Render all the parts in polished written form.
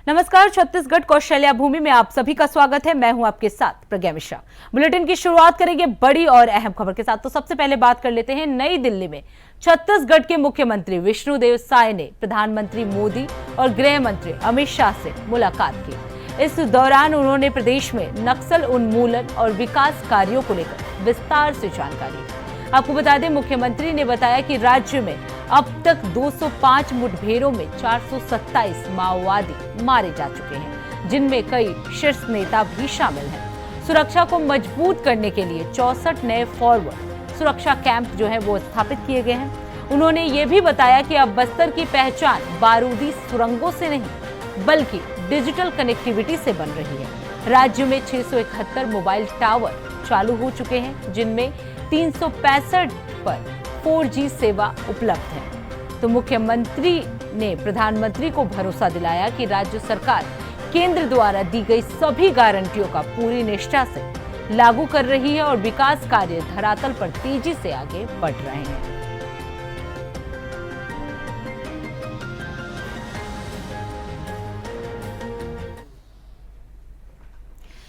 नमस्कार, छत्तीसगढ़ कौशल्या भूमि में आप सभी का स्वागत है। मैं हूं आपके साथ प्रज्ञा मिश्रा। बुलेटिन की शुरुआत करेंगे बड़ी और अहम खबर के साथ। तो सबसे पहले बात कर लेते हैं नई दिल्ली में छत्तीसगढ़ के मुख्यमंत्री विष्णुदेव साय ने प्रधानमंत्री मोदी और गृह मंत्री अमित शाह से मुलाकात की। इस दौरान उन्होंने प्रदेश में नक्सल उन्मूलन और विकास कार्यों को लेकर विस्तार से जानकारी दी। आपको बता दें, मुख्यमंत्री ने बताया कि राज्य में अब तक 205 मुठभेड़ों में 427 माओवादी मारे जा चुके हैं, जिनमें कई शीर्ष नेता भी शामिल हैं। सुरक्षा को मजबूत करने के लिए 64 नए फॉरवर्ड सुरक्षा कैंप जो है वो स्थापित किए गए हैं। उन्होंने ये भी बताया कि अब बस्तर की पहचान बारूदी सुरंगों से नहीं बल्कि डिजिटल कनेक्टिविटी से बन रही है। राज्य में 671 मोबाइल टावर चालू हो चुके हैं, जिनमें 365 पर 4G सेवा उपलब्ध है। तो मुख्यमंत्री ने प्रधानमंत्री को भरोसा दिलाया कि राज्य सरकार केंद्र द्वारा दी गई सभी गारंटियों का पूरी निष्ठा से लागू कर रही है और विकास कार्य धरातल पर तेजी से आगे बढ़ रहे हैं।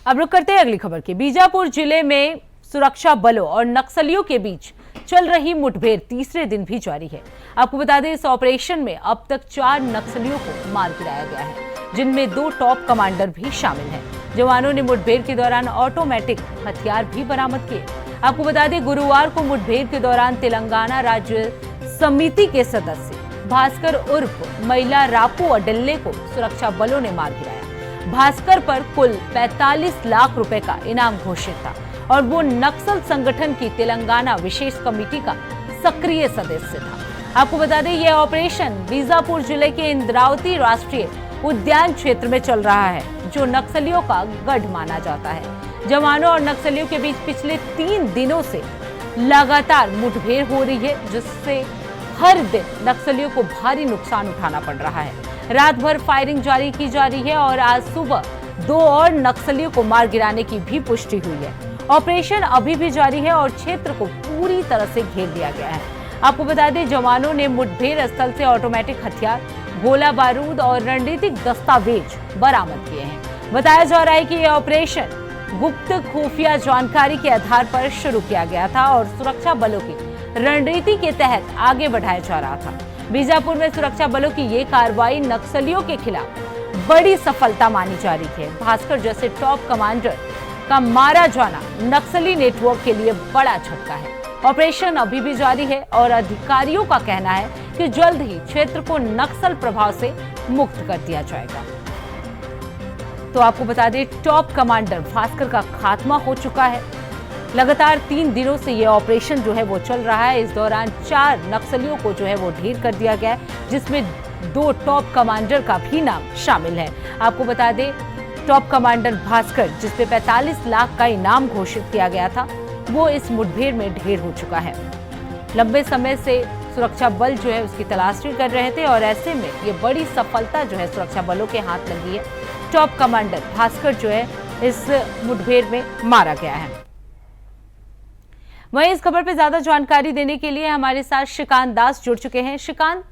अब रुक करते हैं अगली खबर की। बीजापुर जिले में सुरक्षा बलों और नक्सलियों के बीच चल रही मुठभेड़ तीसरे दिन भी जारी है। आपको बता दें, इस ऑपरेशन में अब तक 4 नक्सलियों को मार गिराया गया है, जिनमें 2 टॉप कमांडर भी शामिल हैं। जवानों ने मुठभेड़ के दौरान ऑटोमेटिक हथियार भी बरामद किए। आपको बता दें, गुरुवार को मुठभेड़ के दौरान तेलंगाना राज्य समिति के सदस्य भास्कर उर्फ महिला रापू अडल्ले को सुरक्षा बलों ने मार गिराया। भास्कर पर कुल 45 लाख रुपए का इनाम घोषित था और वो नक्सल संगठन की तेलंगाना विशेष कमेटी का सक्रिय सदस्य था। आपको बता दें, यह ऑपरेशन बीजापुर जिले के इंद्रावती राष्ट्रीय उद्यान क्षेत्र में चल रहा है, जो नक्सलियों का गढ़ माना जाता है। जवानों और नक्सलियों के बीच पिछले 3 दिनों से लगातार मुठभेड़ हो रही है, जिससे हर दिन नक्सलियों को भारी नुकसान उठाना पड़ रहा है। रात भर फायरिंग जारी की जा रही है और आज सुबह 2 और नक्सलियों को मार गिराने की भी पुष्टि हुई है। ऑपरेशन अभी भी जारी है और क्षेत्र को पूरी तरह से घेर दिया गया है। आपको बता दें, जवानों ने मुठभेड़ स्थल से ऑटोमेटिक हथियार, गोला बारूद और रणनीतिक दस्तावेज बरामद किए हैं। बताया जा रहा है कि यह ऑपरेशन गुप्त खुफिया जानकारी के आधार पर शुरू किया गया था और सुरक्षा बलों की रणनीति के तहत आगे बढ़ाया जा रहा था। बीजापुर में सुरक्षा बलों की ये कार्रवाई नक्सलियों के खिलाफ बड़ी सफलता मानी जा रही है। भास्कर जैसे टॉप कमांडर का मारा जाना नक्सली नेटवर्क के लिए बड़ा झटका है। ऑपरेशन अभी भी जारी है और अधिकारियों का कहना है कि जल्द ही क्षेत्र को नक्सल प्रभाव से मुक्त कर दिया जाएगा। तो आपको बता दें, टॉप कमांडर भास्कर का खात्मा हो चुका है। लगातार 3 दिनों से यह ऑपरेशन जो है वो चल रहा है। इस दौरान 4 नक्सलियों को जो है वो ढेर कर दिया गया है, जिसमें 2 टॉप कमांडर का भी नाम शामिल है। आपको बता दें, टॉप कमांडर भास्कर, जिसपे 45 लाख का इनाम घोषित किया गया था, वो इस मुठभेड़ में ढेर हो चुका है। लंबे समय से सुरक्षा बल जो है उसकी तलाशी कर रहे थे और ऐसे में ये बड़ी सफलता जो है सुरक्षा बलों के हाथ लगी है। टॉप कमांडर भास्कर जो है इस मुठभेड़ में मारा गया है। वहीं इस खबर पर ज्यादा जानकारी देने के लिए हमारे साथ श्रीकांत दास जुड़ चुके हैं। श्रीकांत,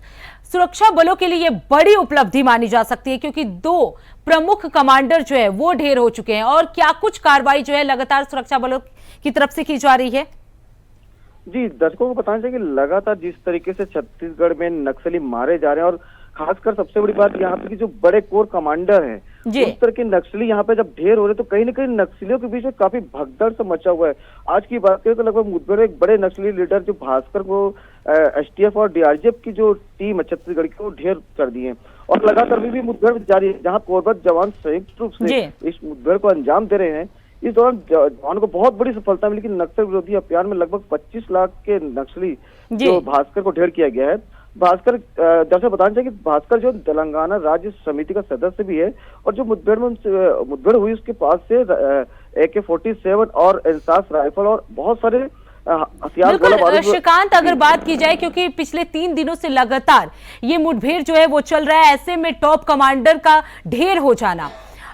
सुरक्षा बलों के लिए ये बड़ी उपलब्धि मानी जा सकती है, क्योंकि 2 प्रमुख कमांडर जो है वो ढेर हो चुके हैं, और क्या कुछ कार्रवाई जो है लगातार सुरक्षा बलों की तरफ से की जा रही है? जी, दर्शकों को बताना चाहिए कि लगातार जिस तरीके से छत्तीसगढ़ में नक्सली मारे जा रहे हैं और खासकर सबसे बड़ी बात यहाँ पे कि जो बड़े कोर कमांडर हैं, उस तरह के नक्सली यहाँ पे जब ढेर हो रहे तो कहीं ना कहीं नक्सलियों के बीच में काफी भगदड़ से मचा हुआ है। आज की बात करें तो लगभग मुठभेड़ एक बड़े नक्सली लीडर जो भास्कर को STF और DRGF की जो टीम है छत्तीसगढ़ की, वो ढेर कर दी है और लगातार अभी भी मुठभेड़ जारी है, जहाँ कोरबत जवान संयुक्त रूप से इस मुठभेड़ को अंजाम दे रहे हैं। इस दौरान जवानों को बहुत बड़ी सफलता मिली कि नक्सल विरोधी अभियान में लगभग 25 लाख के नक्सली जो भास्कर को ढेर किया गया है। भास्कर, दरअसल बताना चाहिए कि भास्कर जो तेलंगाना राज्य समिति का सदस्य भी है और जो मुठभेड़ हुई उसके पास से AK-47 और इंसास राइफल और बहुत सारे हथियार। श्रीकांत, अगर बात की जाए, क्योंकि पिछले 3 दिनों से लगातार ये मुठभेड़ जो है वो चल रहा है, ऐसे में टॉप कमांडर का ढेर हो जाना,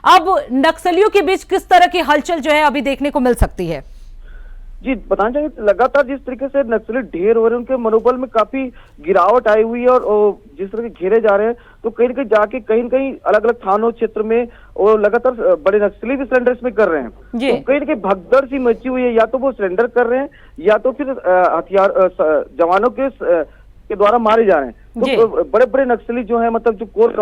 अब नक्सलियों के बीच किस तरह की हलचल जो है अभी देखने को मिल सकती है? जी, बताना चाहिए लगातार जिस तरीके से नक्सली ढेर हो रहे हैं, उनके मनोबल में काफी गिरावट आई हुई है और जिस तरह के घेरे जा रहे हैं, तो कहीं न कहीं जाके कहीं न कहीं अलग अलग थानों क्षेत्र में वो लगातार बड़े नक्सली भी सरेंडर इसमें कर रहे हैं। तो कहीं न कहीं भगदड़ सी मची हुई है, या तो वो सरेंडर कर रहे हैं या तो फिर हथियार जवानों के द्वारा मारे जा रहे हैं। तो बड़े बड़े नक्सली जो है, मतलब जो कोर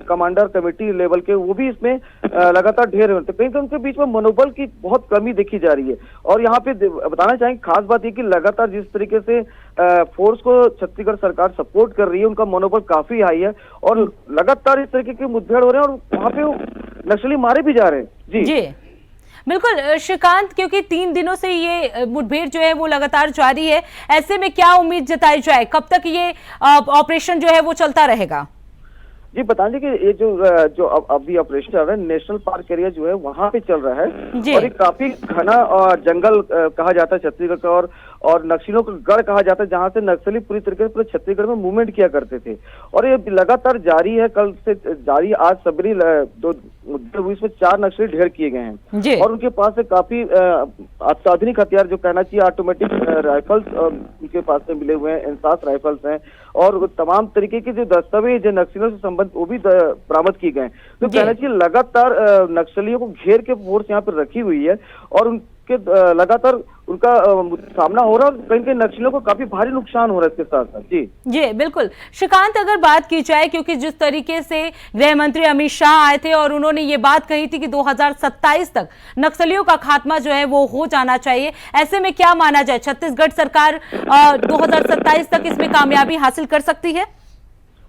कमांडर कमेटी लेवल के, वो भी इसमें लगातार ढेर हैं। तो कहीं उनके बीच में मनोबल की बहुत कमी देखी जा रही है। और यहाँ पे बताना चाहेंगे खास बात ये कि लगातार जिस तरीके से फोर्स को छत्तीसगढ़ सरकार सपोर्ट कर रही है, उनका मनोबल काफी हाई है और लगातार इस तरीके की मुठभेड़ हो रहे हैं और वहाँ पे नक्सली मारे भी जा रहे हैं। जी बिल्कुल श्रीकांत, क्योंकि 3 दिनों से ये मुठभेड़ जो है वो लगातार जारी है, ऐसे में क्या उम्मीद जताई जाए, कब तक ये ऑपरेशन जो है वो चलता रहेगा? जी, बता दें कि ये जो अभी ऑपरेशन चल रहा है, नेशनल पार्क एरिया जो है वहाँ पे चल रहा है और ये काफी घना और जंगल कहा जाता है छत्तीसगढ़ का, और नक्सलियों का गढ़ कहा जाता है, जहाँ से नक्सली पूरी तरीके से पूरे छत्तीसगढ़ में मूवमेंट किया करते थे। और ये लगातार जारी है, कल से जारी, आज सबरी इसमें 4 नक्सली ढेर किए गए हैं और उनके पास से काफी अत्याधुनिक हथियार, जो कहना चाहिए ऑटोमेटिक राइफल्स उनके पास से मिले हुए हैं, इंसास राइफल्स हैं और तमाम तरीके के जो दस्तावेज है नक्सलियों से संबंधित वो भी बरामद किए गए। तो कहना चाहिए लगातार नक्सलियों को घेर के फोर्स यहाँ पर रखी हुई है और उनके लगातार उनका सामना हो रहा है और कहीं कहीं नक्सलियों को काफी भारी नुकसान हो रहा है इसके साथ साथ। जी बिल्कुल श्रीकांत, अगर बात की जाए, क्योंकि जिस तरीके से गृह मंत्री अमित शाह आए थे और उन्होंने ये बात कही थी कि 2027 तक नक्सलियों का खात्मा जो है वो हो जाना चाहिए, ऐसे में क्या माना जाए, छत्तीसगढ़ सरकार 2027 तक इसमें कामयाबी हासिल कर सकती है?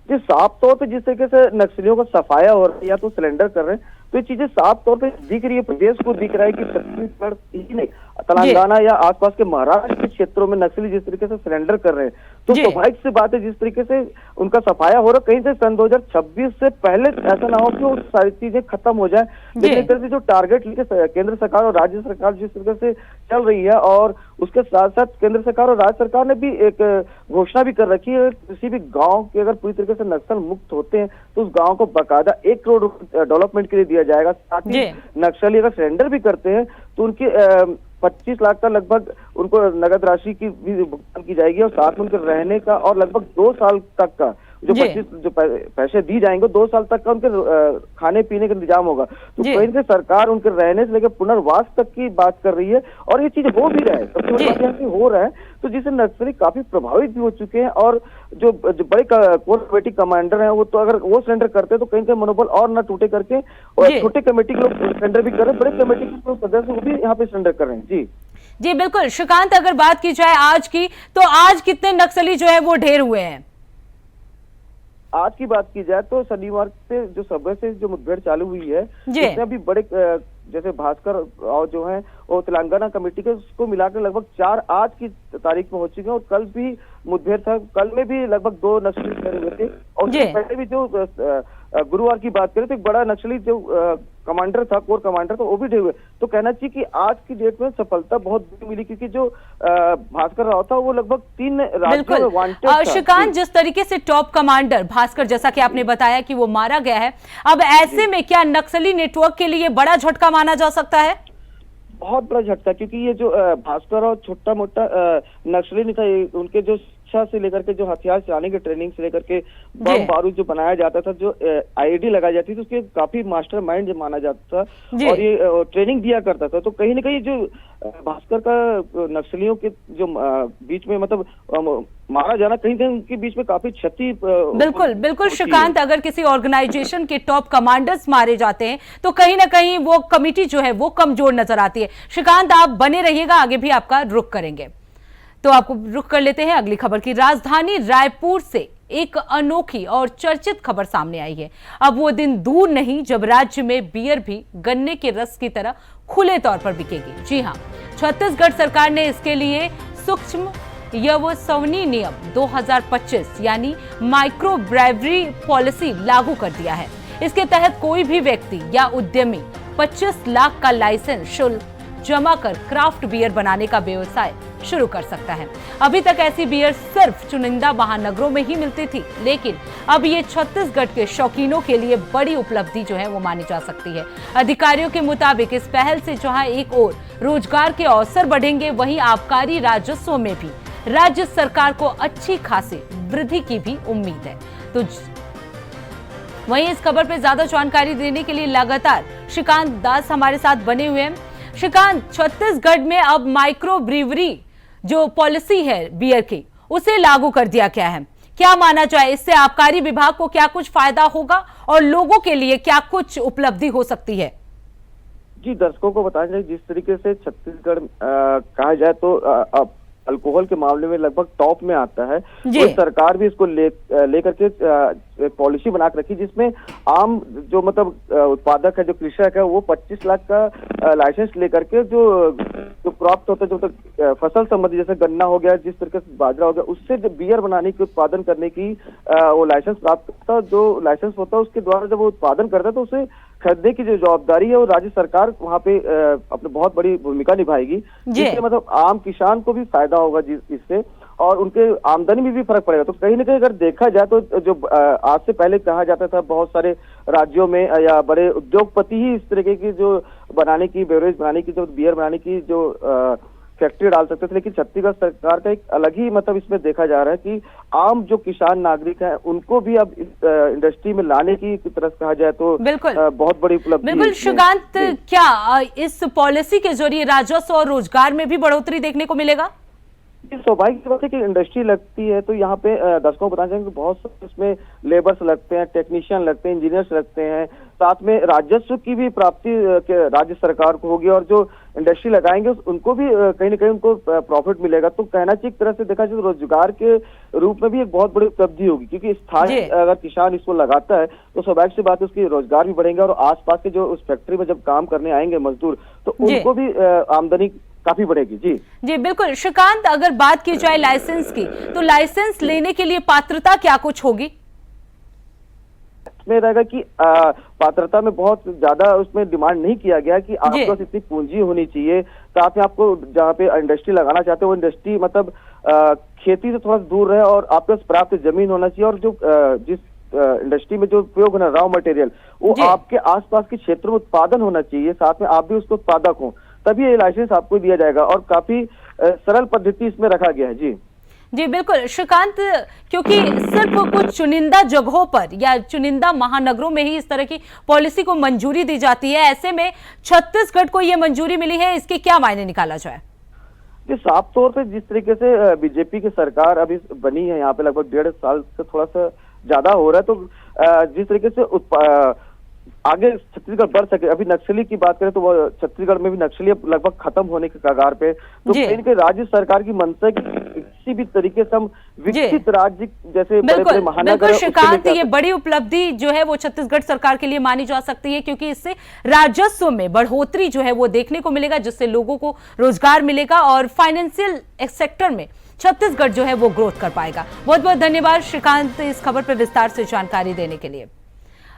जी, साफ तौर पे जिस तरीके से नक्सलियों का सफाया हो रहा है या तो सिलेंडर कर रहे हैं, तो ये चीजें साफ तौर पे दिख रही है, प्रदेश को दिख रहा है कि छत्तीसगढ़ ही नहीं, तेलंगाना या आसपास के महाराष्ट्र के क्षेत्रों में नक्सली जिस तरीके से सरेंडर कर रहे हैं, तो स्वाभाविक सी बात है जिस तरीके से उनका सफाया हो रहा है, कहीं से सन 2026 से पहले ऐसा ना हो कि वो सारी चीजें खत्म हो जाए। लेकिन इस तरह से जो टारगेट लेके केंद्र सरकार और राज्य सरकार जिस तरीके से चल रही है, और उसके साथ साथ केंद्र सरकार और राज्य सरकार ने भी एक घोषणा भी कर रखी है, किसी भी गाँव के अगर पूरी तरीके से नक्सल मुक्त होते हैं तो उस गाँव को बाकायदा 1 करोड़ डेवलपमेंट के लिए दिया जाएगा। साथ ही नक्सली अगर सरेंडर भी करते हैं तो उनके 25 लाख का लगभग उनको नगद राशि की भी भुगतान की जाएगी और साथ में उनके रहने का और लगभग 2 साल तक का जो पैसे दी जाएंगे, 2 साल तक का उनके खाने पीने का इंतजाम होगा। तो कहीं से सरकार उनके रहने से लेकर पुनर्वास तक की बात कर रही है और ये चीज हो भी रहा है, सबसे बड़ी बात यहाँ हो रहा है, तो जिससे नक्सली काफी प्रभावित भी हो चुके हैं। और जो बड़े कोर कमेटी कमांडर हैं, वो तो अगर वो सरेंडर करते हैं तो कहीं मनोबल और न टूटे करके, और छोटे कमेटी के लोग सरेंडर भी कर रहे हैं, बड़े कमेटी के सदस्य वो भी यहाँ पे सरेंडर कर रहे हैं। जी बिल्कुल श्रीकांत, अगर बात की जाए आज की, तो आज कितने नक्सली जो है वो ढेर हुए हैं? आज की बात की जाए तो शनिवार से जो सुबह से जो मुठभेड़ चालू हुई है, इसमें अभी बड़े जैसे भास्कर और जो है वो तेलंगाना कमेटी के, उसको मिलाकर लगभग 4 आज की तारीख में हो चुके हैं और कल भी मुठभेड़ था, कल में भी लगभग 2 नक्सली ठहरे हुए थे और पहले भी जो गुरुवार की बात करें तो एक बड़ा नक्सली जो कमांडर था, कोर कमांडर था, वो भी ढेर हुए। तो कहना चाहिए कि आज की डेट में सफलता बहुत मिली, क्योंकि जो भास्कर राव था वो लगभग 3 राज्यों में वांटेड था। श्रीकांत, जिस तरीके से टॉप कमांडर भास्कर, जैसा कि आपने बताया कि वो मारा गया है, अब ऐसे में क्या नक्सली नेटवर्क के लिए बड़ा झटका माना जा सकता है? बहुत बड़ा झटका, क्योंकि ये जो भास्कर और छोटा मोटा नक्सली नहीं था, उनके जो शिक्षा से लेकर के जो हथियार चलाने की ट्रेनिंग से लेकर के बम बारूद जो बनाया जाता था, जो आईडी लगाई जाती थी, उसके काफी मास्टर माइंड माना जाता था और ये ट्रेनिंग दिया करता था। तो कहीं ना कहीं जो भास्कर का नक्सलियों के जो बीच में मतलब मारा जाना, कहीं कहीं उनके बीच में काफी क्षति बिल्कुल श्रीकांत, अगर किसी ऑर्गेनाइजेशन के टॉप कमांडर्स मारे जाते हैं तो कहीं ना कहीं वो कमिटी जो है वो कमजोर नजर आती है। श्रीकांत, आप बने रहिएगा, आगे भी आपका रुख करेंगे। तो आपको रुख कर लेते हैं अगली खबर की। राजधानी रायपुर से एक अनोखी और चर्चित खबर सामने आई है। अब वो दिन दूर नहीं जब राज्य में बियर भी गन्ने के रस की तरह खुले तौर पर बिकेगी। जी हां, छत्तीसगढ़ सरकार ने इसके लिए सूक्ष्म व्यवसायी नियम 2025 यानी माइक्रो ब्रेवरी पॉलिसी लागू कर दिया है। इसके तहत कोई भी व्यक्ति या उद्यमी 25 लाख का लाइसेंस शुल्क जमा कर क्राफ्ट बियर बनाने का व्यवसाय शुरू कर सकता है। अभी तक ऐसी बियर सिर्फ चुनिंदा महानगरों में ही मिलती थी, लेकिन अब ये छत्तीसगढ़ के शौकीनों के लिए बड़ी उपलब्धि जो है वो मानी जा सकती है। अधिकारियों के मुताबिक इस पहल से जहां एक ओर रोजगार के अवसर बढ़ेंगे, वहीं आबकारी राजस्व में भी राज्य सरकार को अच्छी खासी वृद्धि की भी उम्मीद है। तो वहीं इस खबर पर ज्यादा जानकारी देने के लिए लगातार श्रीकांत दास हमारे साथ बने हुए हैं। श्रीकांत, छत्तीसगढ़ में अब माइक्रो ब्रीवरी जो पॉलिसी है बियर की, उसे लागू कर दिया गया है। क्या माना जाए, इससे आबकारी विभाग को क्या कुछ फायदा होगा और लोगों के लिए क्या कुछ उपलब्धि हो सकती है? जी, दर्शकों को बताया जाए, जिस तरीके से छत्तीसगढ़ कहा जाए तो अब अल्कोहल के मामले में लगभग टॉप में आता है, तो सरकार भी इसको लेकर के पॉलिसी बना के रखी, जिसमें आम जो मतलब उत्पादक है, जो कृषक है, वो 25 लाख का लाइसेंस लेकर के जो क्रॉप होता है, जो तक फसल संबंधी, जैसे गन्ना हो गया, जिस तरीके से बाजरा हो गया, उससे जो बियर बनाने की, उत्पादन करने की वो लाइसेंस प्राप्त करता है। जो लाइसेंस होता है उसके द्वारा जब वो उत्पादन करता है तो उसे खरीदने की जो जवाबदारी है वो राज्य सरकार वहाँ पे अपनी बहुत बड़ी भूमिका निभाएगी, जिससे मतलब आम किसान को भी फायदा होगा इससे, और उनके आमदनी में भी फर्क पड़ेगा। तो कहीं ना कहीं अगर देखा जाए तो जो आज से पहले कहा जाता था, बहुत सारे राज्यों में या बड़े उद्योगपति ही इस तरीके की जो बनाने की, बेवरेज बनाने की, जो बियर बनाने की जो फैक्ट्री डाल सकते थे, लेकिन छत्तीसगढ़ सरकार का एक अलग ही मतलब इसमें देखा जा रहा है कि आम जो किसान नागरिक हैं उनको भी अब इस इंडस्ट्री में लाने की तरफ कहा जाए तो बहुत बड़ी उपलब्धि। बिल्कुल श्रीकांत, क्या इस पॉलिसी के जरिए राजस्व और रोजगार में भी बढ़ोतरी देखने को मिलेगा? स्वाभाविक बात है कि इंडस्ट्री लगती है तो यहाँ पे दर्शकों को बताना चाहेंगे कि बहुत सारे इसमें लेबर्स लगते हैं, टेक्नीशियन लगते हैं, इंजीनियर्स लगते हैं, साथ में राजस्व की भी प्राप्ति राज्य सरकार को होगी, और जो इंडस्ट्री लगाएंगे उनको भी कहीं ना कहीं उनको प्रॉफिट मिलेगा। तो कहना चाहिए एक तरह से देखा जाए तो रोजगार के रूप में भी एक बहुत बड़ी उपलब्धि होगी, क्योंकि स्थानीय अगर किसान इसको लगाता है तो स्वाभाविक सी बात है उसकी रोजगार भी बढ़ेंगे, और आसपास के जो उस फैक्ट्री में जब काम करने आएंगे मजदूर, तो उनको भी आमदनी काफी बढ़ेगी। जी बिल्कुल श्रीकांत, अगर बात की जाए लाइसेंस की, तो लाइसेंस लेने के लिए पात्रता क्या कुछ होगी? इसमें रहेगा कि पात्रता में बहुत ज्यादा उसमें डिमांड नहीं किया गया कि आपके पास इतनी पूंजी होनी चाहिए, साथ में आपको जहाँ पे इंडस्ट्री लगाना चाहते हो वो इंडस्ट्री मतलब खेती से थोड़ा दूर रहे, और आपके पास पर्याप्त जमीन होना चाहिए, और जो जिस इंडस्ट्री में जो उपयोग होना रॉ मटेरियल वो आपके आसपास के क्षेत्र में उत्पादन होना चाहिए, साथ में आप भी उसको उत्पादक हो, तभी ये लाइसेंस आपको दिया जाएगा, और काफी सरल पद्धति इसमें रखा गया है। जी बिल्कुल श्रीकांत, क्योंकि सिर्फ कुछ चुनिंदा जगहों पर या चुनिंदा महानगरों में ही इस तरह की पॉलिसी को मंजूरी दी जाती है, ऐसे में छत्तीसगढ़ को ये मंजूरी मिली है, इसके क्या मायने निकाला जाए? जी, साफ तौर पे जिस तरीके से बीजेपी की सरकार अभी बनी है यहाँ पे, लगभग 1.5 साल से थोड़ा सा ज्यादा हो रहा है, तो जिस तरीके से आगे छत्तीसगढ़ बढ़ सके, अभी नक्सली की बात करें तो वो छत्तीसगढ़ में भी नक्सली लगभग खत्म होने के कगार पे, तो कहीं के राज्य सरकार की मंशा है कि किसी भी तरीके से हम विकसित राज्य जैसे बड़े महानगर। श्रीकांत, ये बड़ी उपलब्धि जो है वो छत्तीसगढ़ सरकार के लिए मानी जा सकती है, क्योंकि इससे राजस्व में बढ़ोतरी जो है वो देखने को मिलेगा, जिससे लोगों को रोजगार मिलेगा और फाइनेंशियल सेक्टर में छत्तीसगढ़ जो है वो ग्रोथ कर पाएगा। बहुत बहुत धन्यवाद श्रीकांत इस खबर पर विस्तार से जानकारी देने के लिए।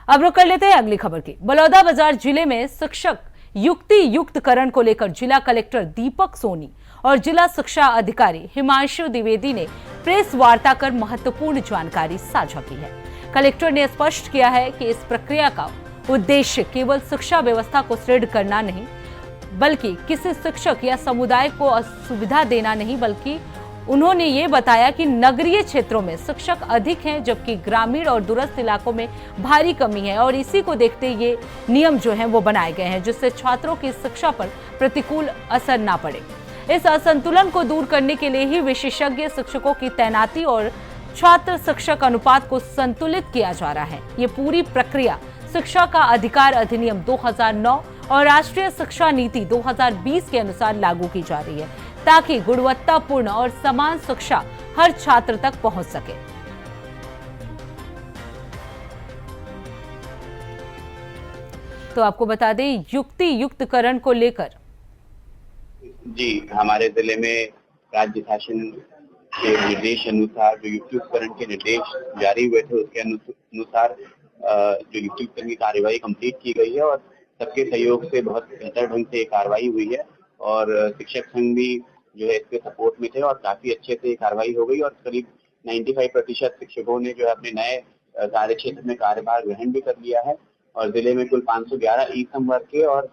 अब रुक कर लेते हैं अगली खबर की। बलौदाबाजार जिले में शिक्षक युक्ति युक्तकरण को लेकर जिला कलेक्टर दीपक सोनी और जिला शिक्षा अधिकारी हिमांशु द्विवेदी ने प्रेस वार्ता कर महत्वपूर्ण जानकारी साझा की है। कलेक्टर ने स्पष्ट किया है कि इस प्रक्रिया का उद्देश्य केवल शिक्षा व्यवस्था को सुदृढ़ करना नहीं, बल्कि किसी शिक्षक या समुदाय को असुविधा देना नहीं, बल्कि उन्होंने ये बताया कि नगरीय क्षेत्रों में शिक्षक अधिक हैं, जबकि ग्रामीण और दूरस्थ इलाकों में भारी कमी है, और इसी को देखते ये नियम जो हैं वो बनाए गए हैं, जिससे छात्रों की शिक्षा पर प्रतिकूल असर ना पड़े। इस असंतुलन को दूर करने के लिए ही विशेषज्ञ शिक्षकों की तैनाती और छात्र शिक्षक अनुपात को संतुलित किया जा रहा है। ये पूरी प्रक्रिया शिक्षा का अधिकार अधिनियम 2009 और राष्ट्रीय शिक्षा नीति 2020 के अनुसार लागू की जा रही है, ताकि गुणवत्तापूर्ण और समान शिक्षा हर छात्र तक पहुंच सके। तो आपको बता दें, युक्ति युक्तकरण को लेकर जी हमारे जिले में राज्य शासन के निर्देश अनुसार जो युक्ति युक्तकरण के निर्देश जारी हुए थे, उसके अनुसार जो युक्ति युक्तकरण की कार्यवाही कंप्लीट की गई है, और सबके सहयोग से बहुत बेहतर ढंग से कार्रवाई हुई है, और शिक्षक संघ भी जो है इसके सपोर्ट में थे और काफी अच्छे से कार्रवाई हो गई और करीब 95% शिक्षकों ने जो है अपने नए कार्य क्षेत्र में कार्यभार ग्रहण भी कर लिया है और जिले में कुल 511 ई संवर्ग के और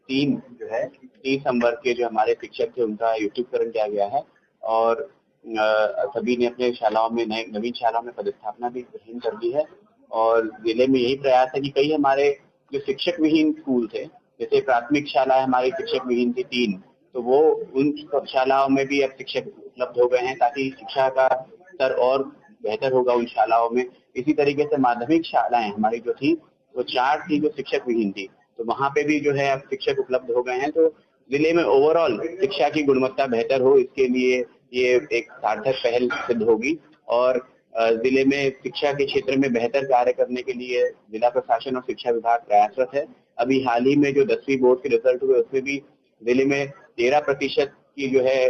3 जो है टी संवर्ग के जो हमारे शिक्षक थे उनका युक्तिकरण किया गया है और सभी ने अपने शालाओं में नवीन शालाओं में पदस्थापना भी ग्रहण कर दी है और जिले में यही प्रयास है कि कई हमारे जो शिक्षक विहीन स्कूल थे, जैसे प्राथमिक शाला हमारी शिक्षक विहीन थी 3, तो वो उन शालाओं में भी अब शिक्षक उपलब्ध हो गए हैं ताकि शिक्षा का स्तर और बेहतर होगा उन शालाओं में। इसी तरीके से माध्यमिक शालाएं हमारी जो थी वो 4 थी जो शिक्षक विहीन थी, तो वहाँ पे भी जो है अब शिक्षक उपलब्ध हो गए हैं। तो जिले में ओवरऑल शिक्षा की गुणवत्ता बेहतर हो, इसके लिए ये एक सार्थक पहल सिद्ध होगी और जिले में शिक्षा के क्षेत्र में बेहतर कार्य करने के लिए जिला प्रशासन और शिक्षा विभाग प्रयासरत है। अभी हाल ही में जो 10वीं बोर्ड के रिजल्ट हुए उसमें भी जिले में 13% की जो है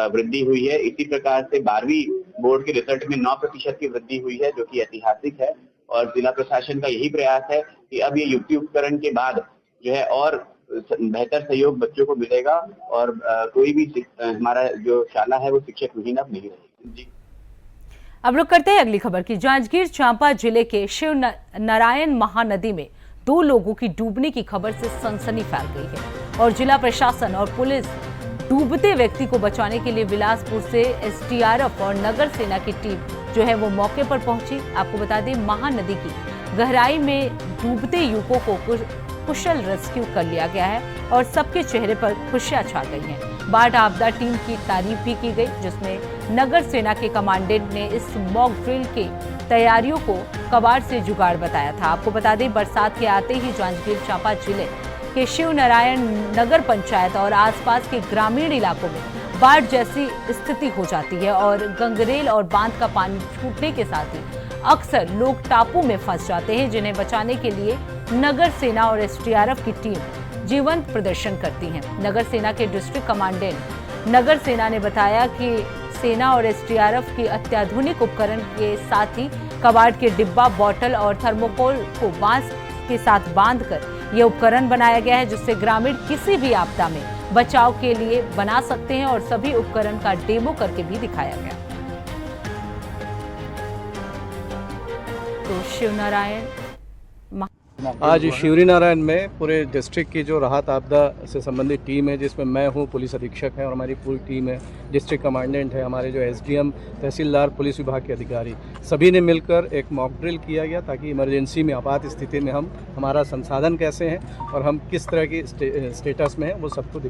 वृद्धि हुई है। इसी प्रकार से 12वीं बोर्ड के रिजल्ट में 9% की वृद्धि हुई है, जो कि ऐतिहासिक है और जिला प्रशासन का यही प्रयास है कि अब ये युक्ति उपकरण के बाद जो है और बेहतर सहयोग बच्चों को मिलेगा और कोई भी हमारा जो शाला है वो शिक्षक विहीन अब नहीं रहेगी। जी, अब रुक करते हैं अगली खबर की। जांजगीर चांपा जिले के शिव नारायण महानदी में 2 लोगों की डूबने की खबर से सनसनी फैल गई है और जिला प्रशासन और पुलिस डूबते व्यक्ति को बचाने के लिए बिलासपुर से एसडीआरएफ और नगर सेना की टीम जो है वो मौके पर पहुंची। आपको बता दें, महानदी की गहराई में डूबते युवकों को कुशल रेस्क्यू कर लिया गया है और सबके चेहरे पर खुशियां छा गई हैं। बाढ़ आपदा टीम की तारीफ भी की गई, जिसमें नगर सेना के कमांडेंट ने इस मॉक ड्रिल के तैयारियों को कबाड़ से जुगाड़ बताया था। आपको बता दें, बरसात के आते ही जांजगीर चांपा जिले के शिव नारायण नगर पंचायत और आसपास के ग्रामीण इलाकों में बाढ़ जैसी स्थिति हो जाती है और गंगरेल और बांध का पानी छूटने के साथ ही अक्सर लोग टापू में फंस जाते हैं, जिन्हें बचाने के लिए नगर सेना और एसडीआरएफ की टीम जीवंत प्रदर्शन करती हैं। नगर सेना के डिस्ट्रिक्ट कमांडेंट नगर सेना ने बताया कि सेना और एसडीआरएफ की अत्याधुनिक उपकरण के साथ ही कबाड़ के डिब्बा, बॉटल और थर्मोकोल को बांस के साथ बांधकर ये उपकरण बनाया गया है, जिससे ग्रामीण किसी भी आपदा में बचाव के लिए बना सकते हैं और सभी उपकरण का डेमो करके भी दिखाया गया। तो शिवनारायण आज शिवरीनारायण में पूरे डिस्ट्रिक्ट की जो राहत आपदा से संबंधित टीम है, जिसमें मैं हूँ, पुलिस अधीक्षक है और हमारी पूरी टीम है, डिस्ट्रिक्ट कमांडेंट है, हमारे जो एसडीएम, तहसीलदार, पुलिस विभाग के अधिकारी, सभी ने मिलकर एक मॉक ड्रिल किया गया ताकि इमरजेंसी में, आपात स्थिति में हम हमारा संसाधन कैसे हैं और हम किस तरह की स्टेटस में हैं वो सबको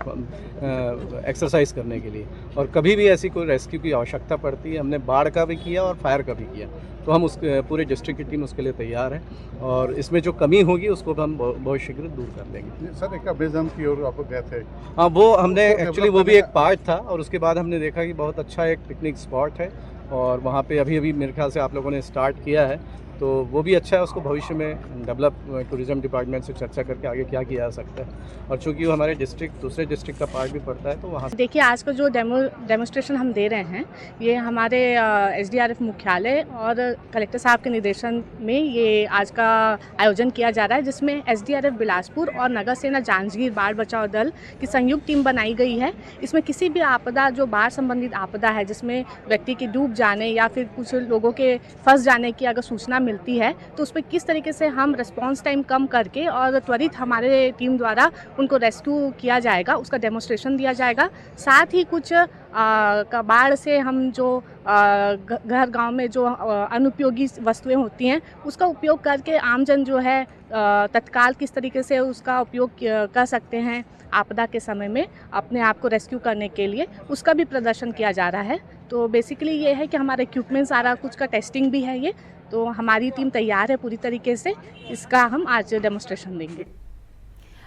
एक्सरसाइज करने के लिए। और कभी भी ऐसी कोई रेस्क्यू की आवश्यकता पड़ती है, हमने बाढ़ का भी किया और फायर का भी किया, तो हम उस पूरे डिस्ट्रिक्ट की टीम उसके लिए तैयार है और इसमें जो कमी होगी उसको हम बहुत शीघ्र दूर कर देंगे। सर, एक अभियान की ओर आप गए थे? हाँ, वो हमने एक्चुअली वो भी एक पार्ट था और उसके बाद हमने देखा कि बहुत अच्छा एक पिकनिक स्पॉट है और वहाँ पे अभी मेरे ख्याल से आप लोगों ने स्टार्ट किया है, तो वो भी अच्छा है। उसको भविष्य में डेवलप टूरिज्म डिपार्टमेंट से चर्चा करके आगे क्या किया जा सकता है और चूँकि वो हमारे डिस्ट्रिक्ट दूसरे डिस्ट्रिक्ट का पार्ट भी पड़ता है, तो वहाँ देखिए, आज का जो डेमोस्ट्रेशन हम दे रहे हैं ये हमारे एसडीआरएफ मुख्यालय और कलेक्टर साहब के निर्देशन में ये आज का आयोजन किया जा रहा है, जिसमें एसडीआरएफ बिलासपुर और नगर सेना जांजगीर बाढ़ बचाव दल की संयुक्त टीम बनाई गई है। इसमें किसी भी आपदा, जो बाढ़ संबंधित आपदा है, जिसमें व्यक्ति के डूब जाने या फिर कुछ लोगों के फंस जाने की अगर सूचना मिलती है तो उस पर किस तरीके से हम रिस्पांस टाइम कम करके और त्वरित हमारे टीम द्वारा उनको रेस्क्यू किया जाएगा, उसका डेमोस्ट्रेशन दिया जाएगा। साथ ही कुछ बाढ़ से हम जो घर गांव में जो अनुपयोगी वस्तुएं होती हैं उसका उपयोग करके आमजन जो है तत्काल किस तरीके से उसका उपयोग कर सकते हैं आपदा के समय में अपने आप को रेस्क्यू करने के लिए, उसका भी प्रदर्शन किया जा रहा है। तो बेसिकली ये है कि हमारे इक्विपमेंट सारा कुछ का टेस्टिंग भी है, ये तो हमारी टीम तैयार है पूरी तरीके से, इसका हम आज डेमोस्ट्रेशन देंगे।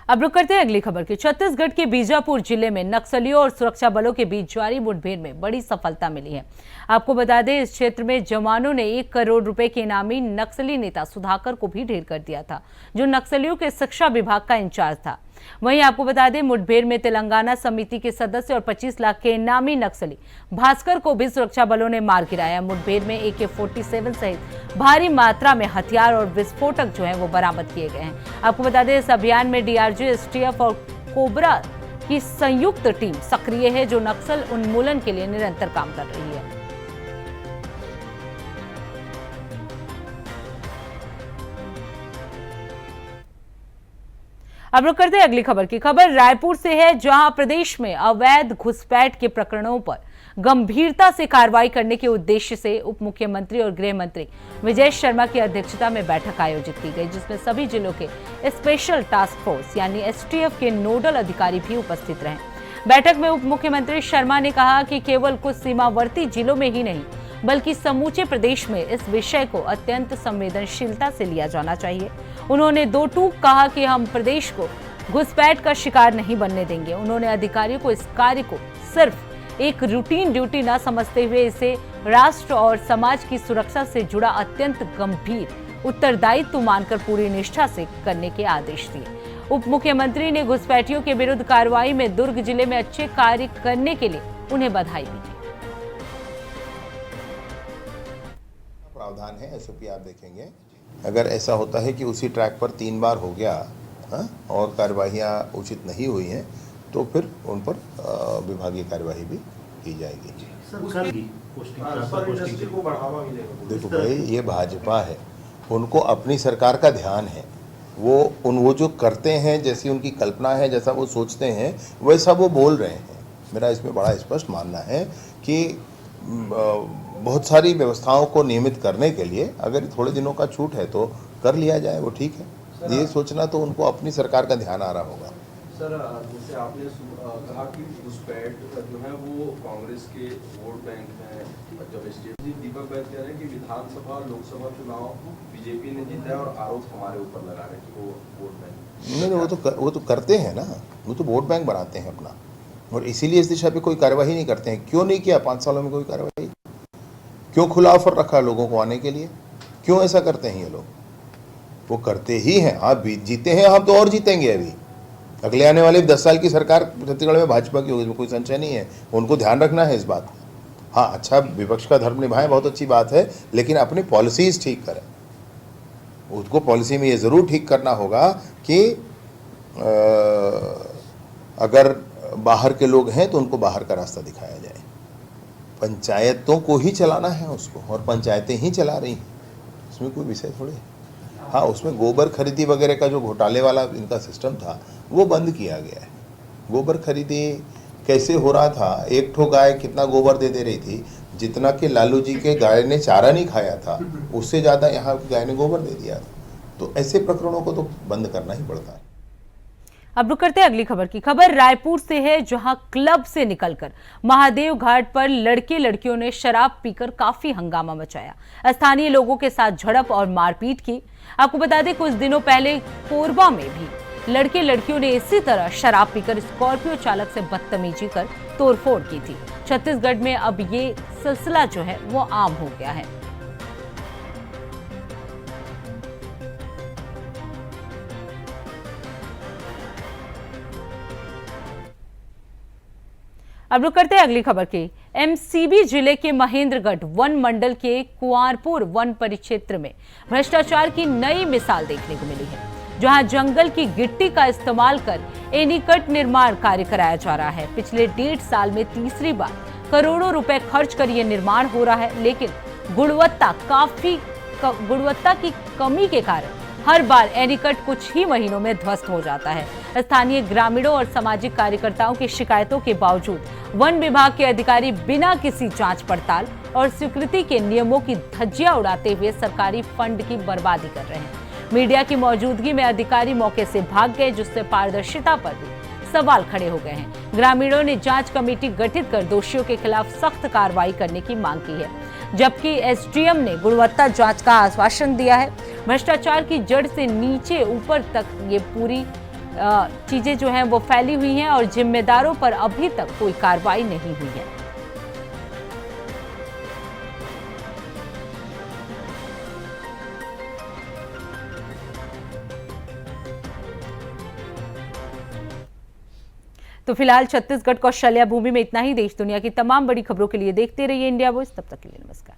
अब रुक करते हैं अगली खबर की। छत्तीसगढ़ के बीजापुर जिले में नक्सलियों और सुरक्षा बलों के बीच जारी मुठभेड़ में बड़ी सफलता मिली है। आपको बता दें, इस क्षेत्र में जवानों ने 1 करोड़ रुपए के इनामी नक्सली नेता सुधाकर को भी ढेर कर दिया था, जो नक्सलियों के शिक्षा विभाग का इंचार्ज था। वहीं आपको बता दें, मुठभेड़ में तेलंगाना समिति के सदस्य और 25 लाख के इनामी नक्सली भास्कर को भी सुरक्षा बलों ने मार गिराया। मुठभेड़ में AK-47 सहित भारी मात्रा में हथियार और विस्फोटक जो है वो बरामद किए गए हैं। आपको बता दें, इस अभियान में DRG, STF और कोबरा की संयुक्त टीम सक्रिय है जो नक्सल उन्मूलन के लिए निरंतर काम कर रही है। अब रुक करते हैं अगली खबर की। खबर रायपुर से है, जहां प्रदेश में अवैध घुसपैठ के प्रकरणों पर गंभीरता से कार्रवाई करने के उद्देश्य से उप मुख्यमंत्री और गृह मंत्री विजय शर्मा की अध्यक्षता में बैठक आयोजित की गई, जिसमें सभी जिलों के स्पेशल टास्क फोर्स यानी एसटीएफ के नोडल अधिकारी भी उपस्थित रहे। बैठक में उप मुख्यमंत्री शर्मा ने कहा कि केवल कुछ सीमावर्ती जिलों में ही नहीं बल्कि समूचे प्रदेश में इस विषय को अत्यंत संवेदनशीलता से लिया जाना चाहिए। उन्होंने दो टूक कहा कि हम प्रदेश को घुसपैठ का शिकार नहीं बनने देंगे। उन्होंने अधिकारियों को इस कार्य को सिर्फ एक रूटीन ड्यूटी न समझते हुए इसे राष्ट्र और समाज की सुरक्षा से जुड़ा अत्यंत गंभीर उत्तरदायित्व मानकर पूरी निष्ठा से करने के आदेश दिए। उप मुख्यमंत्री ने घुसपैठियों के विरुद्ध कार्रवाई में दुर्ग जिले में अच्छे कार्य करने के लिए उन्हें बधाई भी दी। प्रावधान है एसओपी आप देखेंगे, अगर ऐसा होता है कि उसी ट्रैक पर 3 बार हो गया और कार्यवाहियाँ उचित नहीं हुई हैं तो फिर उन पर विभागीय कार्यवाही भी की जाएगी। देखो भाई, ये भाजपा है, उनको अपनी सरकार का ध्यान है। वो जो करते हैं, जैसी उनकी कल्पना है, जैसा वो सोचते हैं वैसा वो बोल रहे हैं। मेरा इसमें बड़ा स्पष्ट मानना है कि बहुत सारी व्यवस्थाओं को नियमित करने के लिए अगर थोड़े दिनों का छूट है तो कर लिया जाए, वो ठीक है। ये सोचना तो उनको अपनी सरकार का ध्यान आ रहा होगा। सर, जैसे आपने कहा कि घुसपैठ जो है वो कांग्रेस के वोट बैंक है, जब दीपक बैद कह रहे हैं कि विधानसभा लोकसभा चुनाव बीजेपी ने जीता है और आरोप हमारे ऊपर लगा रहे हैं कि वो वोट बैंक नहीं, वो तो करते हैं ना, वो तो वोट बैंक बनाते हैं अपना, और इसीलिए इस दिशा पे कोई कार्यवाही नहीं करते हैं। क्यों नहीं किया 5 सालों में कोई कार्यवाही? क्यों खुला ऑफर रखा लोगों को आने के लिए? क्यों ऐसा करते हैं ये लोग? वो करते ही हैं। आप जीते हैं, हम तो और जीतेंगे। अभी अगले आने वाले 10 साल की सरकार छत्तीसगढ़ में भाजपा की होगी, इसमें कोई संशय नहीं है। उनको ध्यान रखना है इस बात का। हाँ, अच्छा, विपक्ष का धर्म निभाएं, बहुत अच्छी बात है, लेकिन अपनी पॉलिसीज ठीक करें। उसको पॉलिसी में ये ज़रूर ठीक करना होगा कि अगर बाहर के लोग हैं तो उनको बाहर का रास्ता दिखाया जाए। पंचायतों को ही चलाना है उसको, और पंचायतें ही चला रही हैं, उसमें कोई विषय थोड़ी है। हाँ, उसमें गोबर खरीदी वगैरह का जो घोटाले वाला इनका सिस्टम था वो बंद किया गया है। गोबर खरीदी कैसे हो रहा था? एक ठो गाय कितना गोबर दे रही थी, जितना कि लालू जी के गाय ने चारा नहीं खाया था उससे ज़्यादा यहाँ की गाय ने गोबर दे दिया था। तो ऐसे प्रकरणों को तो बंद करना ही पड़ता है। अब रुक करते हैं अगली खबर की। खबर रायपुर से है, जहां क्लब से निकलकर महादेव घाट पर लड़के लड़कियों ने शराब पीकर काफी हंगामा मचाया। स्थानीय लोगों के साथ झड़प और मारपीट की। आपको बता दें, कुछ दिनों पहले कोरबा में भी लड़के लड़कियों ने इसी तरह शराब पीकर स्कॉर्पियो चालक से बदतमीजी कर तोड़फोड़ की थी। छत्तीसगढ़ में अब ये सिलसिला जो है वो आम हो गया है। अब रुक करते हैं अगली खबर की। एमसीबी जिले के महेंद्रगढ़ वन मंडल के कुंवरपुर वन परिक्षेत्र में भ्रष्टाचार की नई मिसाल देखने को मिली है, जहां जंगल की गिट्टी का इस्तेमाल कर एनीकट निर्माण कार्य कराया जा रहा है। पिछले 1.5 साल में तीसरी बार करोड़ों रुपए खर्च कर यह निर्माण हो रहा है, लेकिन गुणवत्ता की कमी के कारण हर बार एनीकट कुछ ही महीनों में ध्वस्त हो जाता है। स्थानीय ग्रामीणों और सामाजिक कार्यकर्ताओं की शिकायतों के बावजूद वन विभाग के अधिकारी बिना किसी जांच पड़ताल और स्वीकृति के नियमों की धज्जियां उड़ाते हुए सरकारी फंड की बर्बादी कर रहे हैं। मीडिया की मौजूदगी में अधिकारी मौके से भाग गए, जिससे पारदर्शिता पर भी सवाल खड़े हो गए हैं। ग्रामीणों ने जांच कमेटी गठित कर दोषियों के खिलाफ सख्त कार्रवाई करने की मांग की है, जबकि एसडीएम ने गुणवत्ता जांच का आश्वासन दिया है। भ्रष्टाचार की जड़ से नीचे ऊपर तक ये पूरी चीजें जो हैं वो फैली हुई हैं और जिम्मेदारों पर अभी तक कोई कार्रवाई नहीं हुई है। तो फिलहाल छत्तीसगढ़ कौशल्या भूमि में इतना ही। देश दुनिया की तमाम बड़ी खबरों के लिए देखते रहिए इंडिया वॉइस। तब तक के लिए नमस्कार।